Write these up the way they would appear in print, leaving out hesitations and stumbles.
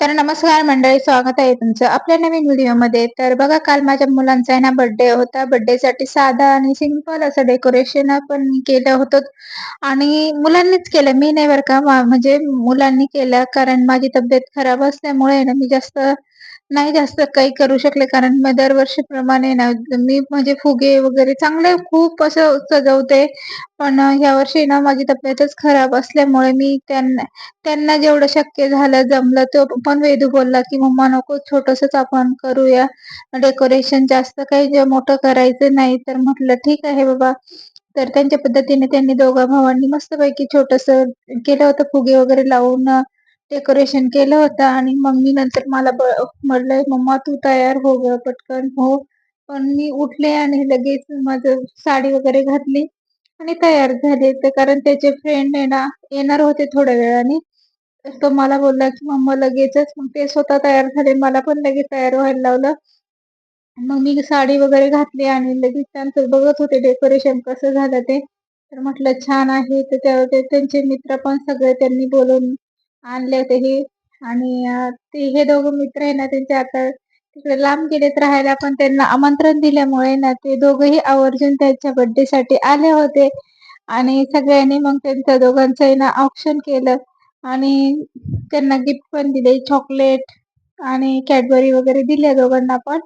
तर नमस्कार मंडळी, स्वागत आहे तुमचं आपल्या नवीन व्हिडिओमध्ये. तर बघा, काल माझ्या मुलांचा आहे ना बर्थडे होता. बर्थडेसाठी साधा आणि सिंपल असं डेकोरेशन आपण केलं होतं आणि मुलांनीच केलं, मी नाही बरं का. म्हणजे मुलांनी केलं, कारण माझी तब्येत खराब असल्यामुळे ना मी जास्त काही करू शकले. कारण मग दरवर्षीप्रमाणे ना मी म्हणजे फुगे वगैरे चांगले खूप असं सजवते. पण यावर्षी ना माझी तब्येतच खराब असल्यामुळे मी त्यांना जेवढं शक्य झालं, जमलं. तो पण वेदू बोलला, की "मम्मा नको, छोटंसंच आपण करूया. डेकोरेशन जास्त काही मोठं करायचं नाही." तर म्हटलं ठीक आहे बाबा. तर त्यांच्या पद्धतीने त्यांनी दोघा भावांनी मस्तपैकी छोटंसं केलं होतं. फुगे वगैरे लावून डेकोरेशन केलं होतं आणि मग मी नंतर मला म्हटलं, "मम्मा तू तयार हो गं, पटकन हो." पण मी उठले आणि लगेच माझं साडी वगैरे घातली आणि तयार झाले. तर कारण त्याचे फ्रेंड आहे ना, येणार होते थोड्या वेळाने. तर तो मला बोलला, की "मम्मा लगेचच." मग ते स्वतः तयार झाले. मला पण लगेच तयार व्हायला लावलं. मग मी साडी वगैरे घातली आणि लगेच त्यांचं बघत होते डेकोरेशन कसं झालं ते. तर म्हटलं छान आहे. तर ते त्यांचे मित्र पण सगळे त्यांनी बोलावून आणले होते हे. आणि ते हे दोघं मित्र आहे ना, त्यांचे आता तिकडे लांब गेलेत राहायला. पण त्यांना आमंत्रण दिल्यामुळे ना ते दोघंही आवर्जून त्यांच्या बर्थडेसाठी आले होते. आणि सगळ्यांनी मग त्यांच्या दोघांचं आहे ना औक्षण केलं आणि त्यांना गिफ्ट पण दिले, चॉकलेट आणि Cadbury वगैरे दिल्या दोघांना पण.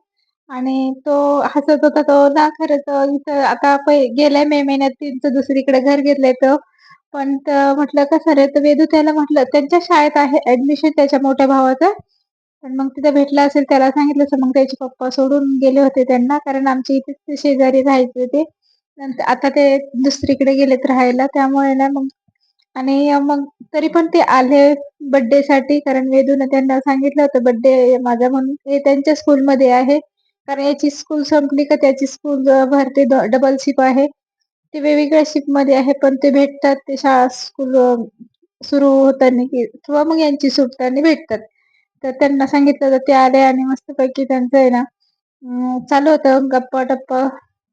आणि तो हसत होता. तो ना खरंच इथं आता गेल्या मे महिन्यात त्यांचं दुसरीकडे घर घेतलंय तो. पण म्हटलं कसं रे, तर वेदू त्याला म्हटलं त्यांच्या शाळेत आहे ॲडमिशन त्याच्या मोठ्या भावाचं. पण मग तिथे भेटला असेल, त्याला सांगितलं असेल, मग त्याचे पप्पा सोडून गेले होते त्यांना, कारण आमच्या इथेच ते शेजारी राहायचे ते. नंतर आता ते दुसरीकडे गेलेत राहायला, त्यामुळे ना मग. आणि मग तरी पण ते आले बर्थडेसाठी, कारण वेदूनं त्यांना सांगितलं होतं बर्थडे माझा म्हणून. ते त्यांच्या स्कूलमध्ये आहे. कारण याची स्कूल संपली का त्याची स्कूल भरते, डबल शिफ्ट आहे. ते वेगवेगळ्या शिफ्टमध्ये आहे, पण ते भेटतात. ते शाळा स्कूल सुरू होताना किंवा मग यांची सुटताना भेटतात. तर त्यांना सांगितलं तर ते आले आणि मस्तपैकी त्यांचं आहे ना चालू होतं गप्पा-टप्पा.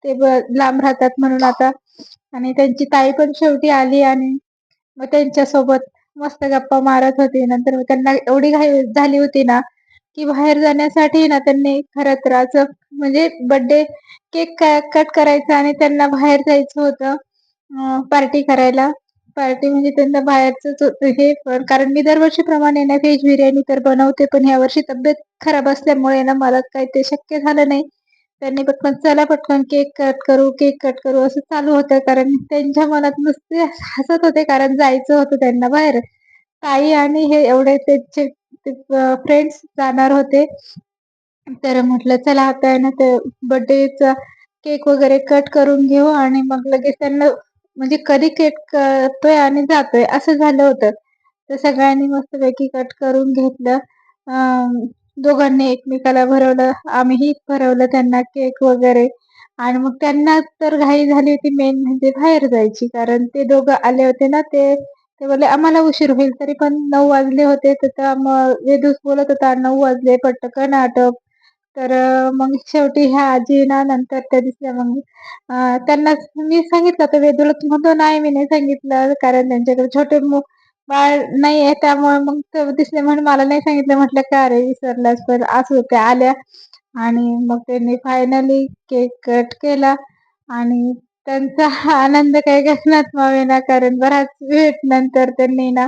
ते लांब राहतात म्हणून आता. आणि त्यांची ताई पण शेवटी आली आणि मग त्यांच्यासोबत मस्त गप्पा मारत होती. नंतर मग त्यांना एवढी घाई झाली होती ना, की बाहेर जाण्यासाठी ना त्यांनी खरं तर असं म्हणजे बर्थडे केक कट करायचा आणि त्यांना बाहेर जायचं होतं पार्टी करायला. पार्टी म्हणजे त्यांना बाहेरचंच होतं हे. पण कारण मी दरवर्षीप्रमाणे ना व्हेज बिर्याणी तर बनवते, पण यावर्षी तब्येत खराब असल्यामुळे ना मला काही ते शक्य झालं नाही. त्यांनी पटकन चला पटकन केक कट करू, केक कट करू असं चालू होतं. कारण त्यांच्या मनात नुसते हसत होते, कारण जायचं होतं त्यांना बाहेर. ताई आणि हे एवढे त्यांचे फ्रेंड्स जाणार होते. तर म्हटलं चला आता आहे ना ते बर्थडेचा केक वगैरे कट करून घेऊ आणि मग लगेच त्यांना म्हणजे कधी केक करतोय आणि जातोय असं झालं होतं. तर सगळ्यांनी मस्तपैकी कट करून घेतलं. अ, दोघांनी एकमेकाला भरवलं. आम्हीही भरवलं त्यांना केक वगैरे. आणि मग त्यांना तर घाई झाली होती मेन म्हणजे बाहेर जायची. कारण ते दोघं आले होते ना, ते बोलले आम्हाला उशीर होईल. तरी पण 9 वाजले होते. तर मग वेदूस बोलत होता 9 वाजले पटकन आटप. तर मग शेवटी ह्या आजी ना नंतर त्या दिसल्या. मग त्यांना मी सांगितलं होतं वेदूला. तो म्हणतो, "नाही, मी नाही सांगितलं." कारण त्यांच्याकडे छोटे बाळ नाहीये, त्यामुळे मग ते दिसले म्हणून मला नाही सांगितलं. म्हटलं, "का रे विसरलास?" पण असं त्या आल्या आणि मग त्यांनी फायनली केक कट केला आणि त्यांचा हा आनंद काही गगनात मावेना. कारण बराच वेळ नंतर त्यांनी ना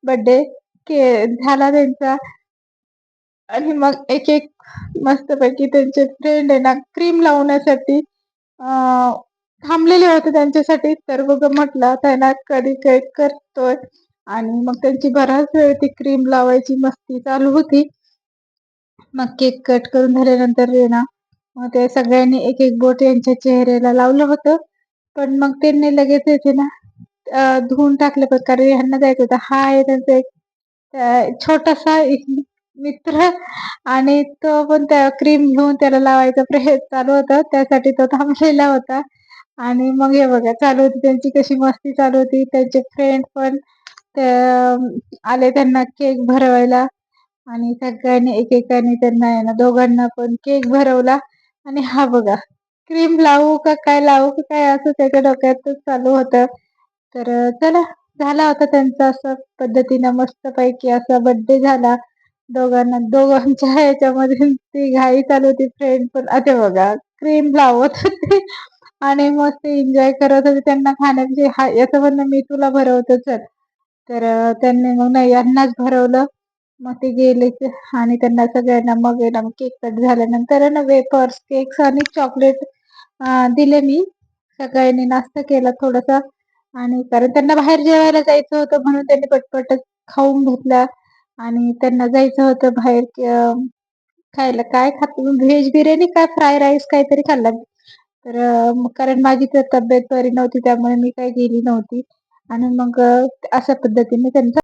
बर्थडे झाला त्यांचा. आणि मग एक-एक मस्तपैकी त्यांचे फ्रेंड आहे ना, क्रीम लावण्यासाठी अ, थांबलेले होते त्यांच्यासाठी. तर बघा म्हटलं आता आहे ना कधी केक करतोय. आणि मग त्यांची बराच वेळ ती क्रीम लावायची मस्ती चालू होती. मग केक कट करून झाल्यानंतर आहे ना, मग ते सगळ्यांनी एक-एक बोट यांच्या चेहऱ्याला लावलं होतं. पण मग त्यांनी लगेच येते ना धुवून टाकलं, पण कारण ह्यांना जायचं होतं. हा आहे त्यांचा एक छोटासा एक मित्र. आणि तो पण त्या क्रीम घेऊन त्याला लावायचा प्रयत्न चालू होता. त्यासाठी तो थांबलेला होता. आणि मग हे बघा चालू होती त्यांची कशी मस्ती चालू होती. त्यांचे फ्रेंड पण त्या आले त्यांना केक भरवायला. आणि सगळ्यांनी एकेकाने त्यांना आहे ना दोघांना पण केक भरवला. आणि हा बघा क्रीम लावू का काय लावू का काय असं त्याच्या डोक्यातच चालू होतं. तर चला झाला होता त्यांचा असं पद्धतीनं मस्तपैकी असा बर्थडे झाला. दोघांच्या ह्याच्यामध्ये ती घाई चालू होती. फ्रेंड पण आता बघा क्रीम लावत होते आणि मस्त एन्जॉय करत होते. त्यांना खाण्याची याचं म्हणणं मी तुला भरवतो चल. तर त्यांनी मग नाही यांनाच भरवलं. मग ते गेले आणि त्यांना सगळ्यांना मग आहे ना केक कट झाल्यानंतर आहे ना वेफर्स, केक्स आणि चॉकलेट दिले मी. सगळ्यांनी नाश्ता केला थोडासा आणि कारण त्यांना बाहेर जेवायला जायचं होतं म्हणून त्यांनी पटपट खाऊन घेतला आणि त्यांना जायचं होतं बाहेर खायला. काय खातो व्हेज बिर्याणी काय फ्राय राईस काहीतरी खाल्ला. तर मग कारण माझी तर तब्येत बरी नव्हती त्यामुळे मी काही गेली नव्हती आणि मग अशा पद्धतीने त्यांचा